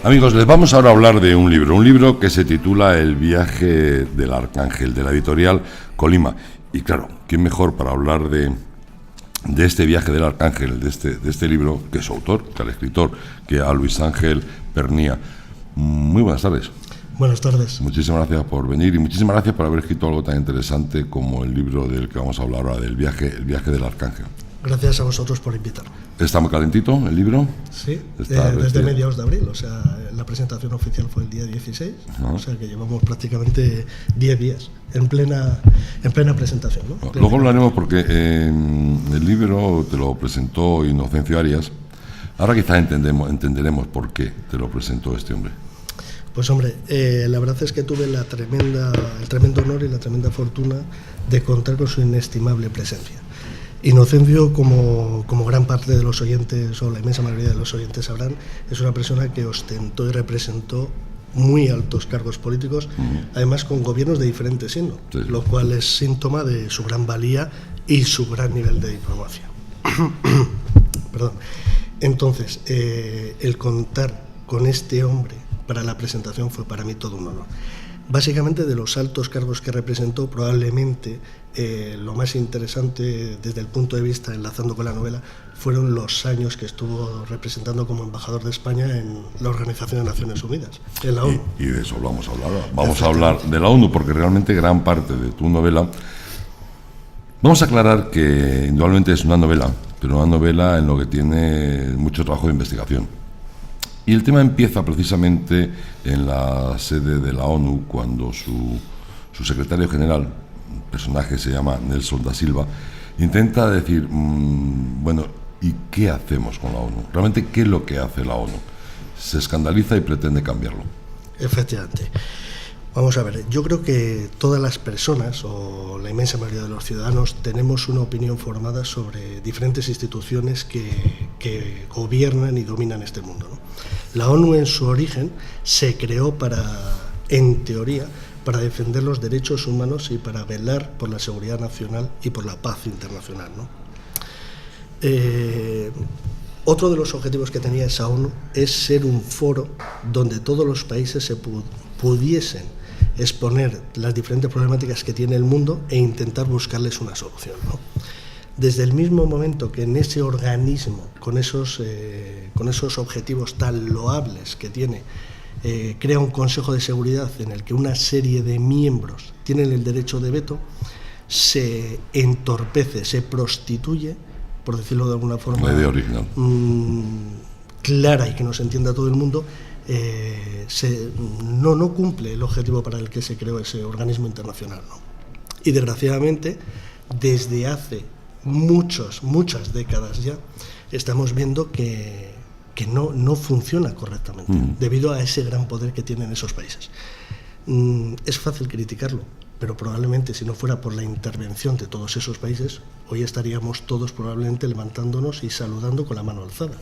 Amigos, les vamos ahora a hablar de un libro que se titula El viaje del Arcángel, de la editorial Colima. Y claro, ¿quién mejor para hablar de este viaje del Arcángel, de este libro, que su autor, que el escritor, que a Luis Ángel Pernía? Muy buenas tardes. Buenas tardes. Muchísimas gracias por venir y muchísimas gracias por haber escrito algo tan interesante como el libro del que vamos a hablar ahora, del viaje, el viaje del Arcángel. Gracias a vosotros por invitarme. ¿Está muy calentito el libro? Sí, desde mediados de abril, o sea, la presentación oficial fue el día 16, o sea que llevamos prácticamente 10 días en plena presentación, ¿no? Luego hablaremos porque el libro te lo presentó Inocencio Arias. Ahora quizás entenderemos por qué te lo presentó este hombre. Pues hombre, la verdad es que tuve el tremendo honor y la tremenda fortuna de contar con su inestimable presencia. Inocencio, como gran parte de los oyentes, o la inmensa mayoría de los oyentes sabrán, es una persona que ostentó y representó muy altos cargos políticos, además con gobiernos de diferente signo, lo cual es síntoma de su gran valía y su gran nivel de diplomacia. Perdón. Entonces, el contar con este hombre para la presentación fue para mí todo un honor. Básicamente, de los altos cargos que representó, probablemente lo más interesante desde el punto de vista, enlazando con la novela, fueron los años que estuvo representando como embajador de España en la Organización de Naciones Unidas, en la ONU. Y de eso vamos a hablar. Vamos a hablar de la ONU, porque realmente gran parte de tu novela... Vamos a aclarar que indudablemente es una novela, pero una novela en lo que tiene mucho trabajo de investigación. Y el tema empieza precisamente en la sede de la ONU, cuando su secretario general, un personaje se llama Nelson da Silva, intenta decir, bueno, ¿y qué hacemos con la ONU? Realmente, ¿qué es lo que hace la ONU? Se escandaliza y pretende cambiarlo. Efectivamente. Vamos a ver, yo creo que todas las personas, o la inmensa mayoría de los ciudadanos, tenemos una opinión formada sobre diferentes instituciones que gobiernan y dominan este mundo, ¿no? La ONU en su origen se creó en teoría, para defender los derechos humanos y para velar por la seguridad nacional y por la paz internacional, ¿no? Otro de los objetivos que tenía esa ONU es ser un foro donde todos los países se pudiesen exponer las diferentes problemáticas que tiene el mundo e intentar buscarles una solución, ¿no? Desde el mismo momento que en ese organismo, con esos objetivos tan loables que tiene, crea un Consejo de Seguridad en el que una serie de miembros tienen el derecho de veto, se entorpece, se prostituye, por decirlo de alguna forma la idea original, clara y que nos entienda todo el mundo, no cumple el objetivo para el que se creó ese organismo internacional, ¿no? Y desgraciadamente, desde hace muchas décadas ya, estamos viendo que no funciona correctamente, debido a ese gran poder que tienen esos países. Es fácil criticarlo, pero probablemente si no fuera por la intervención de todos esos países, hoy estaríamos todos probablemente levantándonos y saludando con la mano alzada.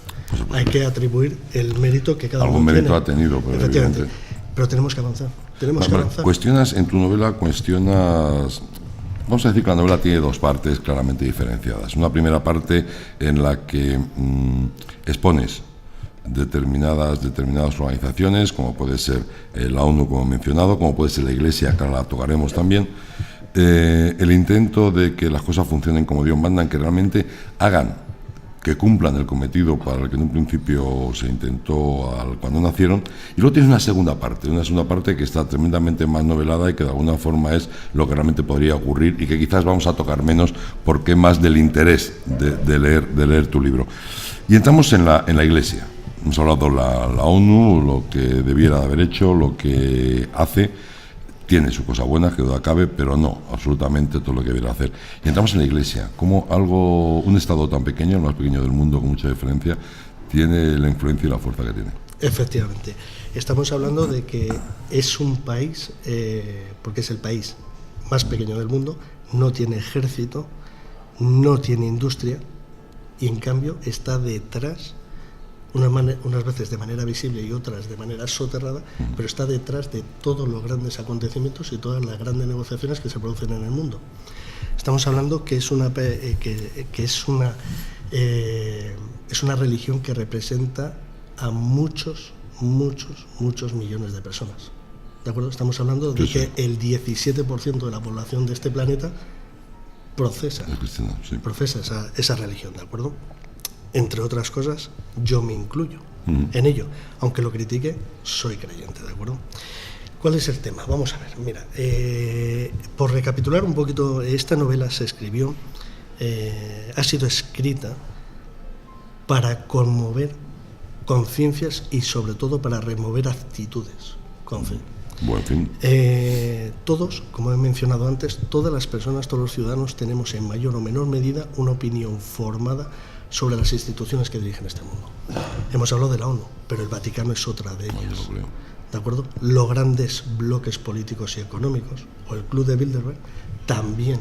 Hay que atribuir el mérito que cada uno tiene. Algún mérito ha tenido, pero evidentemente. Pero tenemos que avanzar. Vamos a decir que la novela tiene dos partes claramente diferenciadas. Una primera parte en la que expones determinadas organizaciones, como puede ser la ONU, como he mencionado, como puede ser la Iglesia, que ahora la tocaremos también, el intento de que las cosas funcionen como Dios manda, que realmente que cumplan el cometido para el que en un principio se intentó cuando nacieron. Y luego tienes una segunda parte que está tremendamente más novelada y que de alguna forma es lo que realmente podría ocurrir y que quizás vamos a tocar menos porque es más del interés de leer tu libro. Y entramos en la Iglesia. Hemos hablado la ONU, lo que debiera de haber hecho, lo que hace. Tiene su cosa buena, que duda cabe, pero no absolutamente todo lo que debiera hacer. Y entramos en la Iglesia, como un Estado tan pequeño, el más pequeño del mundo, con mucha diferencia, tiene la influencia y la fuerza que tiene. Efectivamente. Estamos hablando de que es un país, porque es el país más pequeño del mundo, no tiene ejército, no tiene industria, y en cambio está detrás, unas veces de manera visible y otras de manera soterrada, pero está detrás de todos los grandes acontecimientos y todas las grandes negociaciones que se producen en el mundo. Estamos hablando que es una religión que representa a muchos muchos millones de personas. ¿De acuerdo? Estamos hablando de que el 17% de la población de este planeta profesa esa religión, ¿de acuerdo? Entre otras cosas, yo me incluyo en ello. Aunque lo critique, soy creyente, ¿de acuerdo? ¿Cuál es el tema? Vamos a ver, mira, por recapitular un poquito, esta novela se escribió, ha sido escrita para conmover conciencias y sobre todo para remover actitudes con fe. Buen fin. Todos, como he mencionado antes, todas las personas, todos los ciudadanos tenemos en mayor o menor medida una opinión formada sobre las instituciones que dirigen este mundo. Hemos hablado de la ONU, pero el Vaticano es otra de ellas. ¿De acuerdo? Los grandes bloques políticos y económicos, o el Club de Bilderberg, también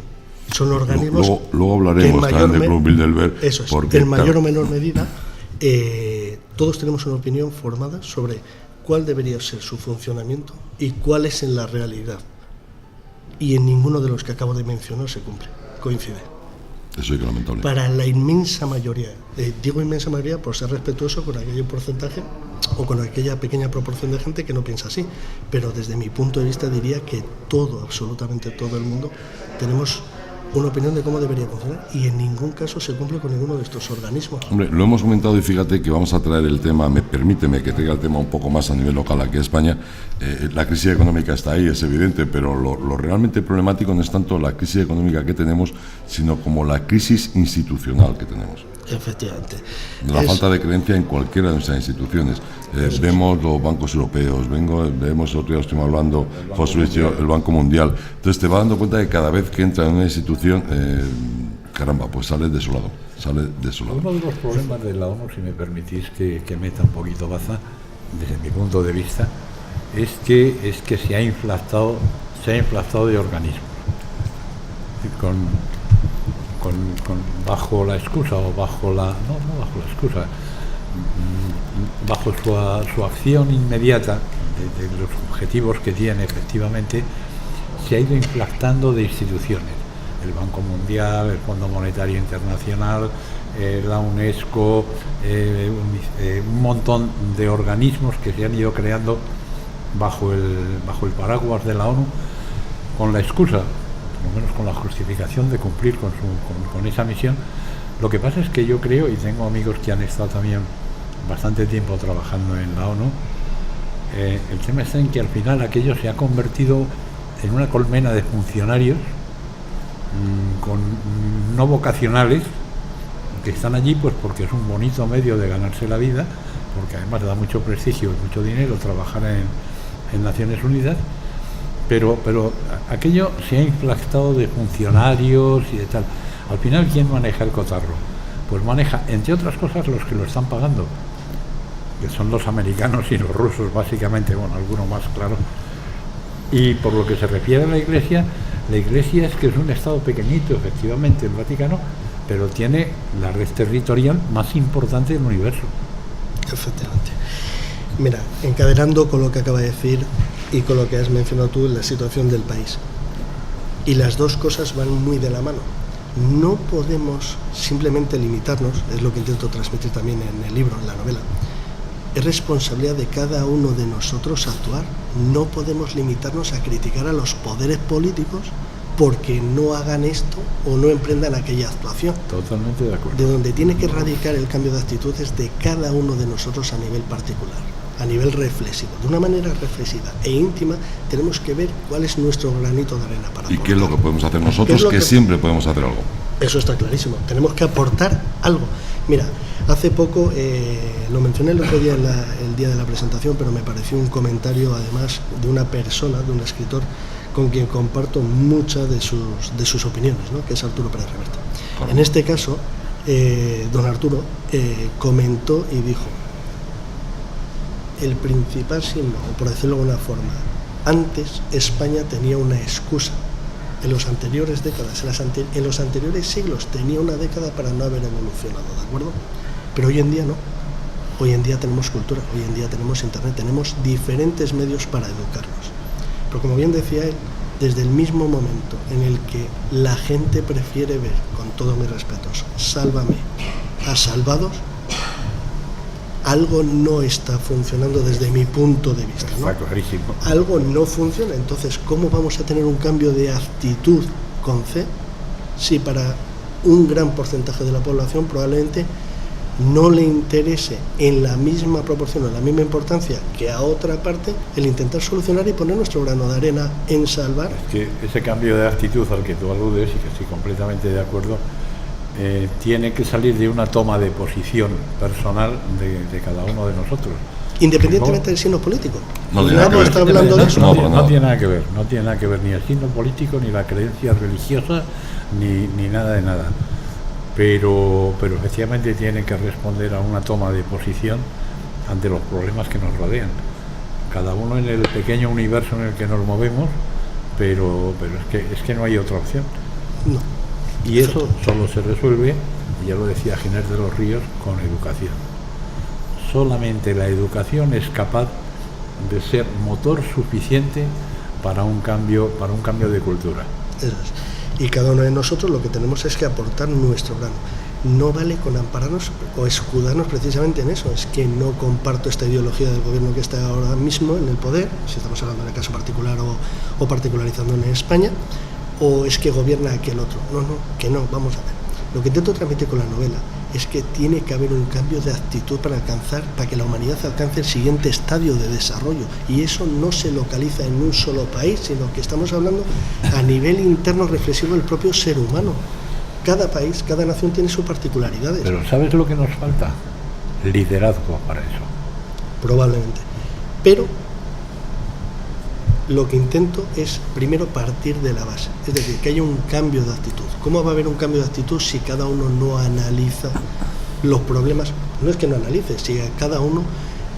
son organismos. Luego hablaremos también del Club Bilderberg. Eso es, en mayor o menor medida, todos tenemos una opinión formada sobre cuál debería ser su funcionamiento y cuál es en la realidad. Y en ninguno de los que acabo de mencionar se cumple, coincide. Eso es lamentable. Para la inmensa mayoría, digo inmensa mayoría por ser respetuoso con aquel porcentaje o con aquella pequeña proporción de gente que no piensa así, pero desde mi punto de vista diría que todo, absolutamente todo el mundo, tenemos una opinión de cómo debería funcionar y en ningún caso se cumple con ninguno de estos organismos. Hombre, lo hemos comentado y fíjate que vamos a traer el tema, permíteme que traiga el tema un poco más a nivel local aquí en España. La crisis económica está ahí, es evidente, pero lo realmente problemático no es tanto la crisis económica que tenemos, sino como la crisis institucional que tenemos. Efectivamente. La falta de creencia en cualquiera de nuestras instituciones. Vemos los bancos europeos, vemos otro día estuvimos hablando, José Luis, el Banco Mundial. Entonces te vas dando cuenta de que cada vez que entra en una institución, caramba, pues sales desolado. Uno de los problemas de la ONU, si me permitís que meta un poquito baza, desde mi punto de vista, es que se ha inflado de organismos. Bajo la excusa o bajo su acción inmediata de los objetivos que tiene efectivamente, se ha ido inflactando de instituciones, el Banco Mundial, el Fondo Monetario Internacional, la UNESCO, un montón de organismos que se han ido creando bajo el paraguas de la ONU con la excusa, por lo menos con la justificación de cumplir con esa misión. Lo que pasa es que yo creo, y tengo amigos que han estado también bastante tiempo trabajando en la ONU, el tema está en que al final aquello se ha convertido en una colmena de funcionarios no vocacionales que están allí pues porque es un bonito medio de ganarse la vida, porque además da mucho prestigio y mucho dinero trabajar en Naciones Unidas. Pero aquello se ha inflactado de funcionarios y de tal. Al final, ¿quién maneja el cotarro? Pues maneja, entre otras cosas, los que lo están pagando, que son los americanos y los rusos, básicamente, bueno, alguno más, claro. Y por lo que se refiere a la Iglesia es que es un estado pequeñito, efectivamente, el Vaticano, pero tiene la red territorial más importante del universo. Efectivamente. Mira, encadenando con lo que acaba de decir y con lo que has mencionado tú en la situación del país. Y las dos cosas van muy de la mano. No podemos simplemente limitarnos, es lo que intento transmitir también en el libro, en la novela. Es responsabilidad de cada uno de nosotros actuar. No podemos limitarnos a criticar a los poderes políticos porque no hagan esto o no emprendan aquella actuación. Totalmente de acuerdo. De donde tiene que radicar el cambio de actitudes de cada uno de nosotros a nivel particular, a nivel reflexivo. De una manera reflexiva e íntima tenemos que ver cuál es nuestro granito de arena para aportar. ¿Y qué es lo que podemos hacer nosotros? Que siempre podemos hacer algo. Eso está clarísimo. Tenemos que aportar algo. Mira, hace poco, lo mencioné el otro día, el día de la presentación, pero me pareció un comentario además de una persona, de un escritor, con quien comparto muchas de sus opiniones, ¿no? Que es Arturo Pérez Reverte. En este caso, don Arturo comentó y dijo: el principal signo, o por decirlo de alguna forma, antes España tenía una excusa. En las anteriores décadas, en los anteriores siglos tenía una década para no haber evolucionado, ¿de acuerdo? Pero hoy en día no. Hoy en día tenemos cultura, hoy en día tenemos internet, tenemos diferentes medios para educarnos. Pero como bien decía él, desde el mismo momento en el que la gente prefiere ver, con todos mis respetos, Sálvame a Salvados, algo no está funcionando desde mi punto de vista, ¿no? Está clarísimo. Algo no funciona. Entonces, ¿cómo vamos a tener un cambio de actitud con C si para un gran porcentaje de la población probablemente no le interese en la misma proporción, en la misma importancia que a otra parte el intentar solucionar y poner nuestro grano de arena en salvar? Es que ese cambio de actitud al que tú aludes, y que estoy completamente de acuerdo, tiene que salir de una toma de posición personal de cada uno de nosotros. Independientemente del signo político. No tiene nada que ver. Está hablando de eso. No, No tiene nada que ver, no tiene nada que ver ni el signo político, ni la creencia religiosa, ni nada de nada. Pero efectivamente tiene que responder a una toma de posición ante los problemas que nos rodean. Cada uno en el pequeño universo en el que nos movemos, pero es que no hay otra opción. No. Y eso solo se resuelve, ya lo decía Giner de los Ríos, con educación. Solamente la educación es capaz de ser motor suficiente para un cambio de cultura. Eso es. Y cada uno de nosotros lo que tenemos es que aportar nuestro grano. No vale con ampararnos o escudarnos precisamente en eso. Es que no comparto esta ideología del gobierno que está ahora mismo en el poder, si estamos hablando en el caso particular o particularizando en España, o es que gobierna aquel otro. No, que no, vamos a ver. Lo que intento transmitir con la novela es que tiene que haber un cambio de actitud para que la humanidad alcance el siguiente estadio de desarrollo, y eso no se localiza en un solo país, sino que estamos hablando a nivel interno reflexivo del propio ser humano. Cada país, cada nación tiene sus particularidades. Pero ¿sabes lo que nos falta? Liderazgo para eso. Probablemente. Pero lo que intento es primero partir de la base, es decir, que haya un cambio de actitud. ¿Cómo va a haber un cambio de actitud si cada uno no analiza los problemas? No es que no analice, si a cada uno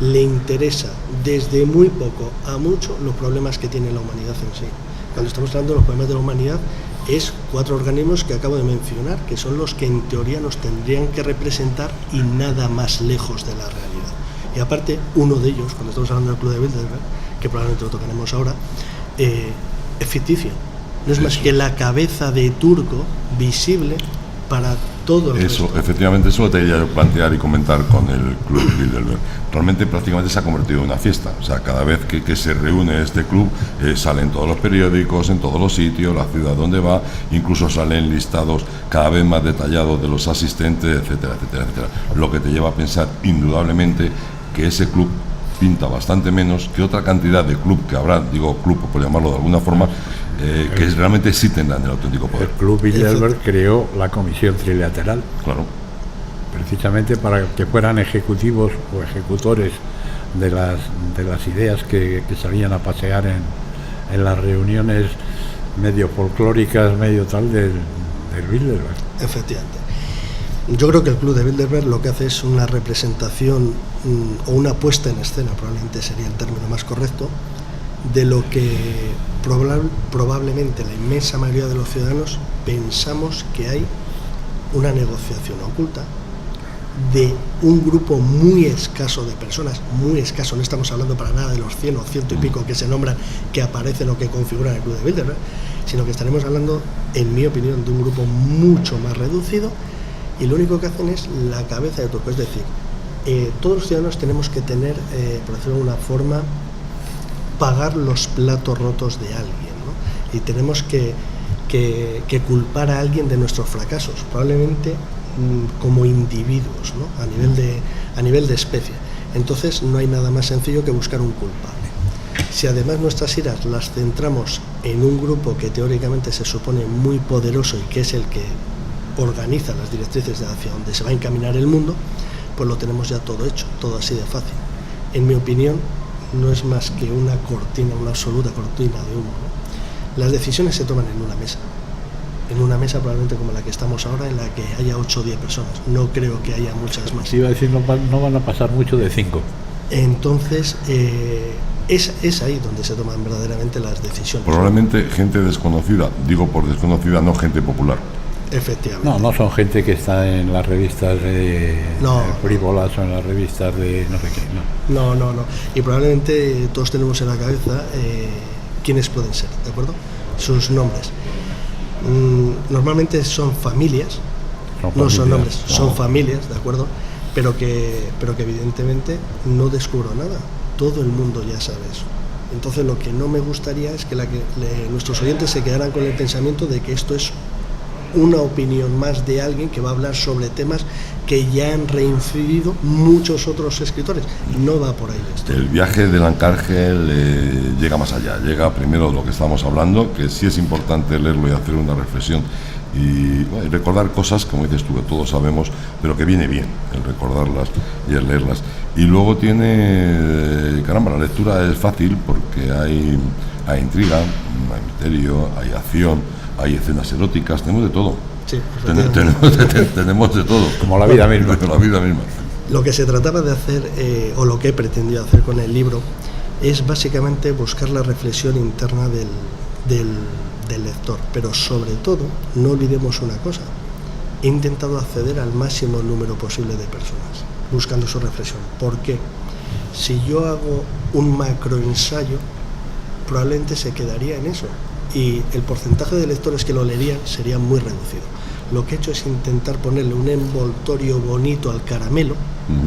le interesa desde muy poco a mucho los problemas que tiene la humanidad en sí. Cuando estamos hablando de los problemas de la humanidad, es 4 organismos que acabo de mencionar, que son los que en teoría nos tendrían que representar y nada más lejos de la realidad. Y aparte, uno de ellos, cuando estamos hablando del Club de Bilderberg, que probablemente lo tocaremos ahora, es ficticio. No es más que la cabeza de Turco visible para todo el Eso, resto. efectivamente, eso lo te quería plantear y comentar con el Club Bilderberg. Realmente prácticamente se ha convertido en una fiesta. O sea, cada vez que se reúne este club, salen todos los periódicos, en todos los sitios, la ciudad donde va, incluso salen listados cada vez más detallados de los asistentes, etcétera, etcétera, etcétera. Lo que te lleva a pensar indudablemente que ese club pinta bastante menos que otra cantidad de club que habrá, digo club por llamarlo de alguna forma, que realmente sí tendrán el auténtico poder. El Club Bilderberg creó la comisión trilateral, Claro. precisamente para que fueran ejecutivos o ejecutores de las ideas que salían a pasear en las reuniones medio folclóricas, medio tal del Bilderberg. Efectivamente. Yo creo que el Club de Bilderberg lo que hace es una representación o una puesta en escena, probablemente sería el término más correcto, de lo que probablemente la inmensa mayoría de los ciudadanos pensamos que hay una negociación oculta de un grupo muy escaso de personas, muy escaso, no estamos hablando para nada de los 100 o 100 y pico que se nombran, que aparecen o que configuran el Club de Bilderberg, sino que estaremos hablando, en mi opinión, de un grupo mucho más reducido, y lo único que hacen es la cabeza de Turco. Es decir, todos los ciudadanos tenemos que tener, por decirlo de alguna forma, pagar los platos rotos de alguien, ¿no? Y tenemos que culpar a alguien de nuestros fracasos, probablemente como individuos, ¿no? a nivel de especie. Entonces no hay nada más sencillo que buscar un culpable. Si además nuestras iras las centramos en un grupo que teóricamente se supone muy poderoso y que es el que organiza las directrices hacia donde se va a encaminar el mundo, pues lo tenemos ya todo hecho, todo así de fácil. En mi opinión, no es más que una cortina, una absoluta cortina de humo, ¿no? Las decisiones se toman en una mesa probablemente como la que estamos ahora, en la que haya 8 o 10 personas. No creo que haya muchas más. Sí, iba a decir, no van a pasar mucho de 5. Entonces, es ahí donde se toman verdaderamente las decisiones. Probablemente gente desconocida, digo por desconocida, no gente popular. Efectivamente. No son gente que está en las revistas frívolas o en las revistas de no sé qué, no. No. Y probablemente todos tenemos en la cabeza quiénes pueden ser, ¿de acuerdo? Sus nombres. Normalmente son familias, no son nombres, son familias, ¿de acuerdo? pero que evidentemente no descubro nada. Todo el mundo ya sabe eso. Entonces lo que no me gustaría es que nuestros oyentes se quedaran con el pensamiento de que esto es una opinión más de alguien que va a hablar sobre temas que ya han reincidido muchos otros escritores. No va por ahí esto. El viaje del Arcángel llega más allá, llega primero de lo que estamos hablando, que sí es importante leerlo y hacer una reflexión y recordar cosas, como dices tú, que todos sabemos, pero que viene bien el recordarlas y el leerlas. Y luego tiene, caramba, la lectura es fácil porque hay intriga, hay misterio, hay acción, hay escenas eróticas, tenemos de todo. Sí, tenemos de todo. Como la vida misma. La vida misma. Lo que se trataba de hacer, o lo que he pretendido hacer con el libro, es básicamente buscar la reflexión interna del lector. Pero sobre todo, no olvidemos una cosa, he intentado acceder al máximo número posible de personas, buscando su reflexión. ¿Por qué? Si yo hago un macroensayo, probablemente se quedaría en eso, y el porcentaje de lectores que lo leerían sería muy reducido. Lo que he hecho es intentar ponerle un envoltorio bonito al caramelo,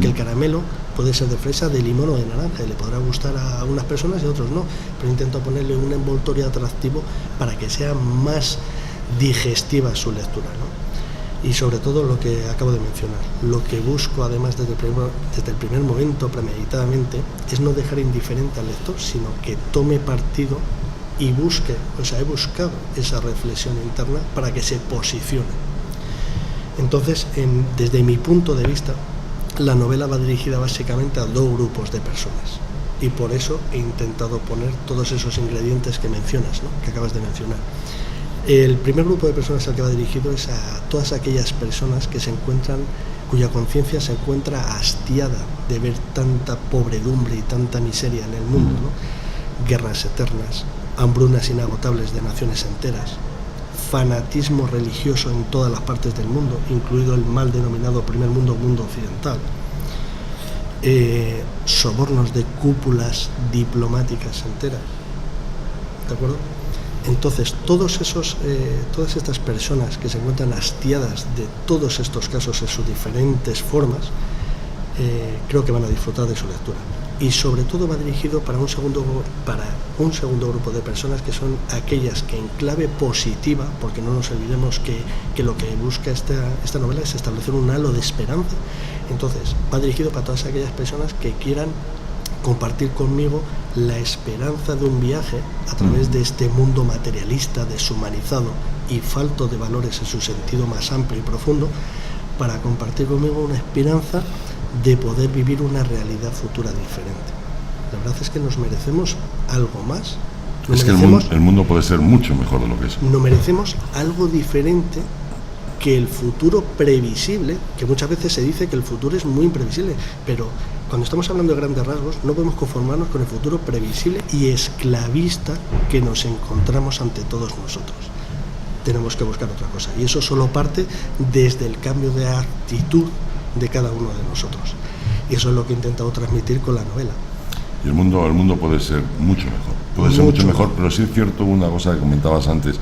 que el caramelo puede ser de fresa, de limón o de naranja, y le podrá gustar a unas personas y a otros no, pero intento ponerle un envoltorio atractivo para que sea más digestiva su lectura, ¿no? Y sobre todo lo que acabo de mencionar, lo que busco además desde el primer momento, premeditadamente, es no dejar indiferente al lector, sino que tome partido y he buscado esa reflexión interna para que se posicione. Entonces, desde mi punto de vista, la novela va dirigida básicamente a dos grupos de personas, y por eso he intentado poner todos esos ingredientes que mencionas, ¿no? Que acabas de mencionar. El primer grupo de personas al que va dirigido es a todas aquellas personas que cuya conciencia se encuentra hastiada de ver tanta pobredumbre y tanta miseria en el mundo, ¿no? Guerras eternas, hambrunas inagotables de naciones enteras, fanatismo religioso en todas las partes del mundo, incluido el mal denominado primer mundo, mundo occidental, sobornos de cúpulas diplomáticas enteras, ¿de acuerdo? Entonces, todas estas personas que se encuentran hastiadas de todos estos casos en sus diferentes formas, creo que van a disfrutar de su lectura. Y sobre todo va dirigido para un segundo grupo de personas, que son aquellas que en clave positiva, porque no nos olvidemos que lo que busca esta novela es establecer un halo de esperanza. Entonces va dirigido para todas aquellas personas que quieran compartir conmigo la esperanza de un viaje a través de este mundo materialista, deshumanizado y falto de valores en su sentido más amplio y profundo, para compartir conmigo una esperanza de poder vivir una realidad futura diferente. La verdad es que nos merecemos algo más. El mundo puede ser mucho mejor de lo que es. Nos merecemos algo diferente que el futuro previsible, que muchas veces se dice que el futuro es muy imprevisible, pero cuando estamos hablando de grandes rasgos no podemos conformarnos con el futuro previsible y esclavista que nos encontramos ante todos nosotros. Tenemos que buscar otra cosa, y eso solo parte desde el cambio de actitud de cada uno de nosotros, y eso es lo que he intentado transmitir con la novela. Y el mundo puede ser mucho mejor, pero sí es cierto una cosa que comentabas antes,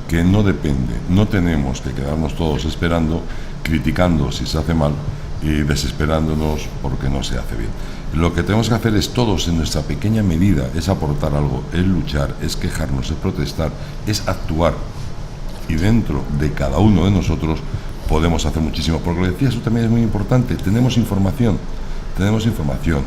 que no depende, no tenemos que quedarnos todos esperando, criticando si se hace mal y desesperándonos porque no se hace bien. Lo que tenemos que hacer es todos, en nuestra pequeña medida, es aportar algo, es luchar, es quejarnos, es protestar, es actuar, y dentro de cada uno de nosotros podemos hacer muchísimo, porque lo decías, eso también es muy importante. Tenemos información,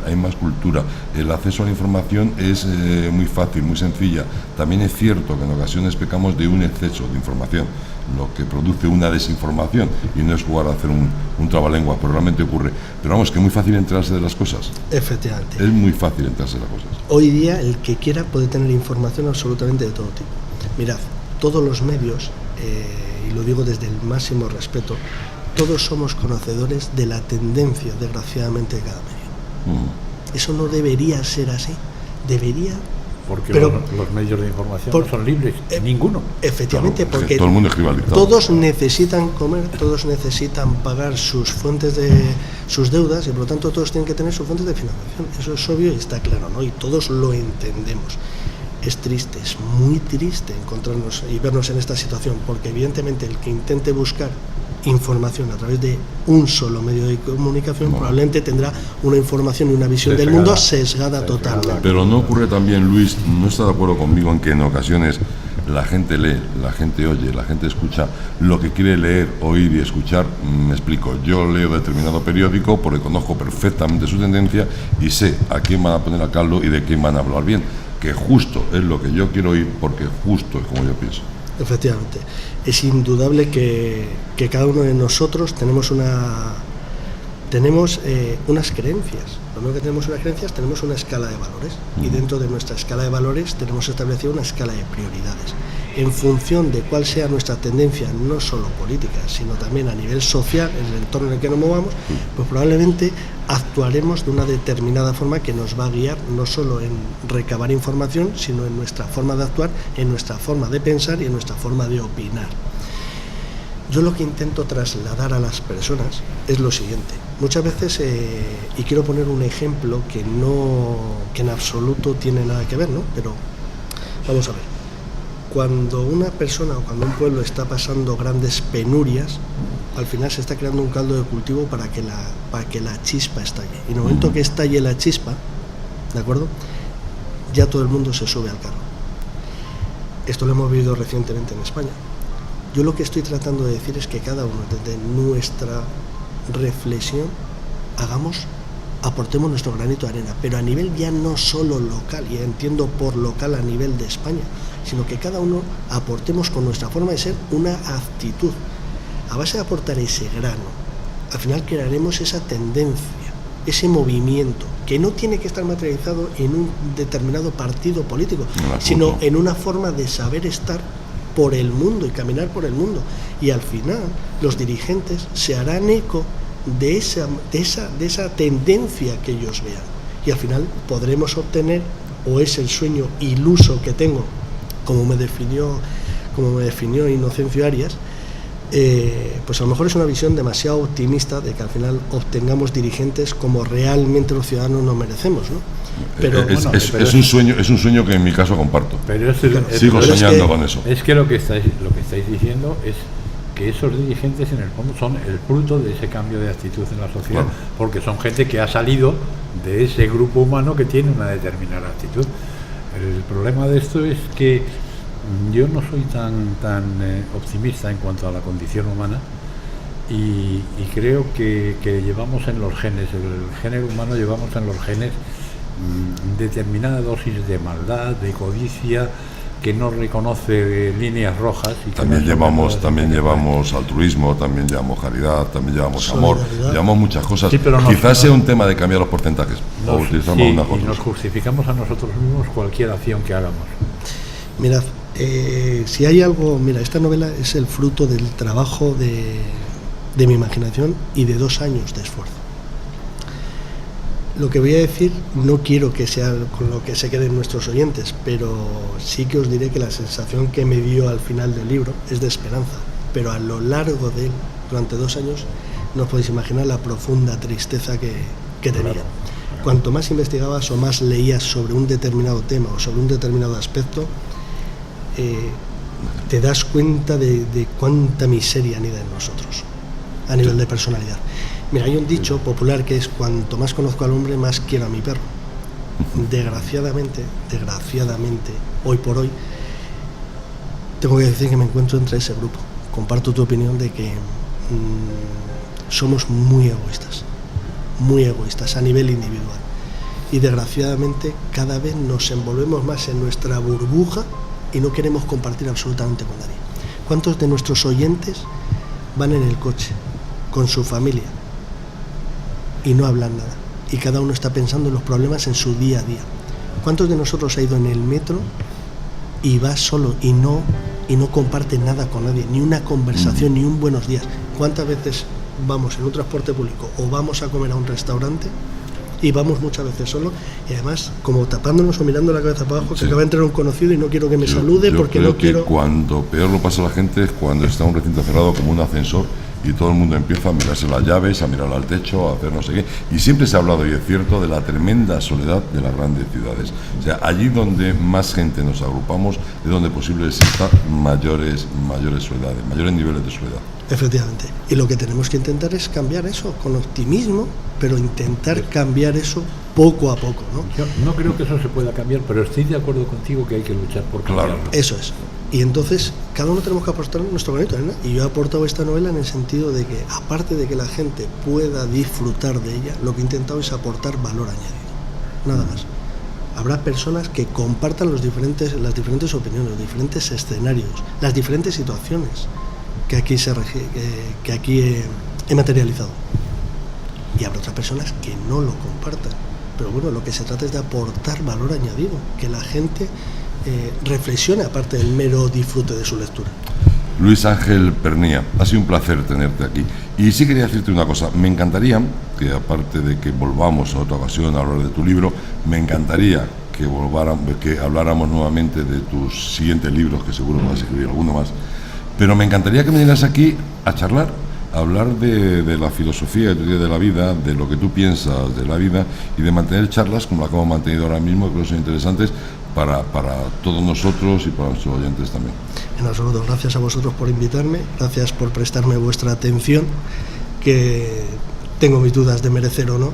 hay más cultura, el acceso a la información es muy fácil, muy sencilla. También es cierto que en ocasiones pecamos de un exceso de información, lo que produce una desinformación, y no es jugar a hacer un trabalengua, pero realmente ocurre. Pero vamos, que es muy fácil enterarse de las cosas. Efectivamente. Es muy fácil enterarse de las cosas. Hoy día el que quiera puede tener información absolutamente de todo tipo. Mirad, todos los medios, y lo digo desde el máximo respeto, todos somos conocedores de la tendencia, desgraciadamente, de cada medio. Eso no debería ser así. Debería... Porque los medios de información no son libres, ninguno. Efectivamente, claro, porque todo el mundo escribe al dictado. Todos necesitan comer, todos necesitan pagar sus fuentes sus deudas, y por lo tanto todos tienen que tener sus fuentes de financiación. Eso es obvio y está claro, ¿no? Y todos lo entendemos. Es triste, es muy triste encontrarnos y vernos en esta situación, porque evidentemente el que intente buscar información a través de un solo medio de comunicación, probablemente tendrá una información y una visión del mundo sesgada totalmente. Pero no ocurre también, Luis, no está de acuerdo conmigo en que en ocasiones la gente lee, la gente oye, la gente escucha lo que quiere leer, oír y escuchar. Me explico, yo leo determinado periódico porque conozco perfectamente su tendencia y sé a quién van a poner a caldo y de quién van a hablar bien, que justo es lo que yo quiero oír porque justo es como yo pienso. Efectivamente, es indudable que cada uno de nosotros tenemos unas creencias. Lo mismo que tenemos unas creencias, tenemos una escala de valores, y dentro de nuestra escala de valores tenemos establecida una escala de prioridades. En función de cuál sea nuestra tendencia, no solo política, sino también a nivel social, en el entorno en el que nos movamos, pues probablemente actuaremos de una determinada forma que nos va a guiar no solo en recabar información, sino en nuestra forma de actuar, en nuestra forma de pensar y en nuestra forma de opinar. Yo lo que intento trasladar a las personas es lo siguiente. Muchas veces, y quiero poner un ejemplo que en absoluto tiene nada que ver, ¿no? Pero vamos a ver. Cuando una persona o cuando un pueblo está pasando grandes penurias, al final se está creando un caldo de cultivo para que la chispa estalle. Y en el momento que estalle la chispa, ¿de acuerdo?, ya todo el mundo se sube al carro. Esto lo hemos vivido recientemente en España. Yo lo que estoy tratando de decir es que cada uno, desde nuestra reflexión, aportemos nuestro granito de arena, pero a nivel ya no solo local, y entiendo por local a nivel de España, sino que cada uno aportemos con nuestra forma de ser una actitud. A base de aportar ese grano, al final crearemos esa tendencia, ese movimiento, que no tiene que estar materializado en un determinado partido político, sino en una forma de saber estar por el mundo y caminar por el mundo. Y al final los dirigentes se harán eco de esa tendencia que ellos vean. Y al final podremos obtener, o es el sueño iluso que tengo, como me definió Inocencio Arias, pues a lo mejor es una visión demasiado optimista de que al final obtengamos dirigentes como realmente los ciudadanos nos merecemos, ¿no? Pero es un sueño que en mi caso comparto. Pero sigo soñando con eso. Es que lo que estáis diciendo es que esos dirigentes en el fondo son el fruto de ese cambio de actitud en la sociedad, claro, porque son gente que ha salido de ese grupo humano que tiene una determinada actitud. El problema de esto es que yo no soy tan optimista en cuanto a la condición humana y creo que llevamos en los genes, el género humano llevamos en los genes determinada dosis de maldad, de codicia, que no reconoce líneas rojas. Y también llevamos altruismo, también llevamos caridad, también llevamos amor, llevamos muchas cosas. Sí, quizás sea un tema de cambiar los porcentajes. Y nos justificamos a nosotros mismos cualquier acción que hagamos. Mirad, si hay algo, esta novela es el fruto del trabajo de mi imaginación y de 2 años de esfuerzo. Lo que voy a decir no quiero que sea con lo que se queden nuestros oyentes, pero sí que os diré que la sensación que me dio al final del libro es de esperanza, pero a lo largo de él, durante 2 años, no os podéis imaginar la profunda tristeza que tenía. Claro. Cuanto más investigabas o más leías sobre un determinado tema o sobre un determinado aspecto, te das cuenta de cuánta miseria anida en nosotros a nivel de personalidad. Mira, hay un dicho popular que es: cuanto más conozco al hombre, más quiero a mi perro. Desgraciadamente, hoy por hoy, tengo que decir que me encuentro entre ese grupo. Comparto tu opinión de que somos muy egoístas a nivel individual. Y desgraciadamente cada vez nos envolvemos más en nuestra burbuja y no queremos compartir absolutamente con nadie. ¿Cuántos de nuestros oyentes van en el coche con su familia y no hablan nada? Y cada uno está pensando en los problemas en su día a día. ¿Cuántos de nosotros ha ido en el metro y va solo y no comparte nada con nadie, ni una conversación, ni un buenos días? ¿Cuántas veces vamos en un transporte público o vamos a comer a un restaurante y vamos muchas veces solo, y además como tapándonos o mirando la cabeza para abajo, que acaba de entrar un conocido y no quiero que me salude porque no quiero? Cuando peor lo pasa a la gente es cuando está un recinto cerrado como un ascensor y todo el mundo empieza a mirarse las llaves, a mirar al techo, a hacer no sé qué, y siempre se ha hablado, y es cierto, de la tremenda soledad de las grandes ciudades. O sea, allí donde más gente nos agrupamos es donde posible existan mayores soledades, mayores niveles de soledad. Efectivamente. Y lo que tenemos que intentar es cambiar eso con optimismo, pero intentar cambiar eso poco a poco, ¿no? Yo no creo que eso se pueda cambiar, pero estoy de acuerdo contigo que hay que luchar por cambiarlo. Claro. Eso es. Y entonces, cada uno tenemos que aportar nuestro granito de arena. Y yo he aportado esta novela en el sentido de que, aparte de que la gente pueda disfrutar de ella, lo que he intentado es aportar valor añadido. Nada más. Habrá personas que compartan las diferentes opiniones, los diferentes escenarios, las diferentes situaciones que aquí he materializado. Y habrá otras personas que no lo compartan. Pero bueno, lo que se trata es de aportar valor añadido, que la gente reflexione aparte del mero disfrute de su lectura. Luis Ángel Pernía, ha sido un placer tenerte aquí. Y sí quería decirte una cosa, me encantaría que, aparte de que volvamos a otra ocasión a hablar de tu libro, me encantaría que habláramos nuevamente de tus siguientes libros, que seguro vas a escribir alguno más, pero me encantaría que me vinieras aquí a charlar, a hablar de la filosofía de la vida, de lo que tú piensas de la vida, y de mantener charlas como la que hemos mantenido ahora mismo, que creo que son interesantes para todos nosotros y para nuestros oyentes también. En absoluto, gracias a vosotros por invitarme, gracias por prestarme vuestra atención, que tengo mis dudas de merecer o no,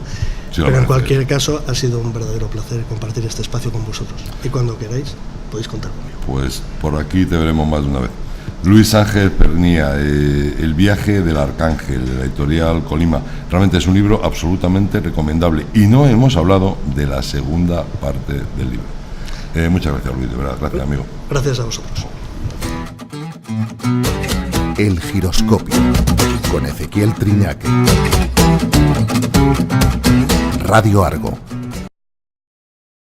sí, pero en cualquier caso ha sido un verdadero placer compartir este espacio con vosotros, y cuando queráis podéis contar conmigo. Pues por aquí te veremos más de una vez. Luis Ángel Pernía, El viaje del arcángel, de la editorial Colima. Realmente es un libro absolutamente recomendable, y no hemos hablado de la segunda parte del libro. Muchas gracias, Luis, de verdad, gracias, amigo. Gracias a vosotros. El giroscopio, con Ezequiel Triñaque. Radio Argo.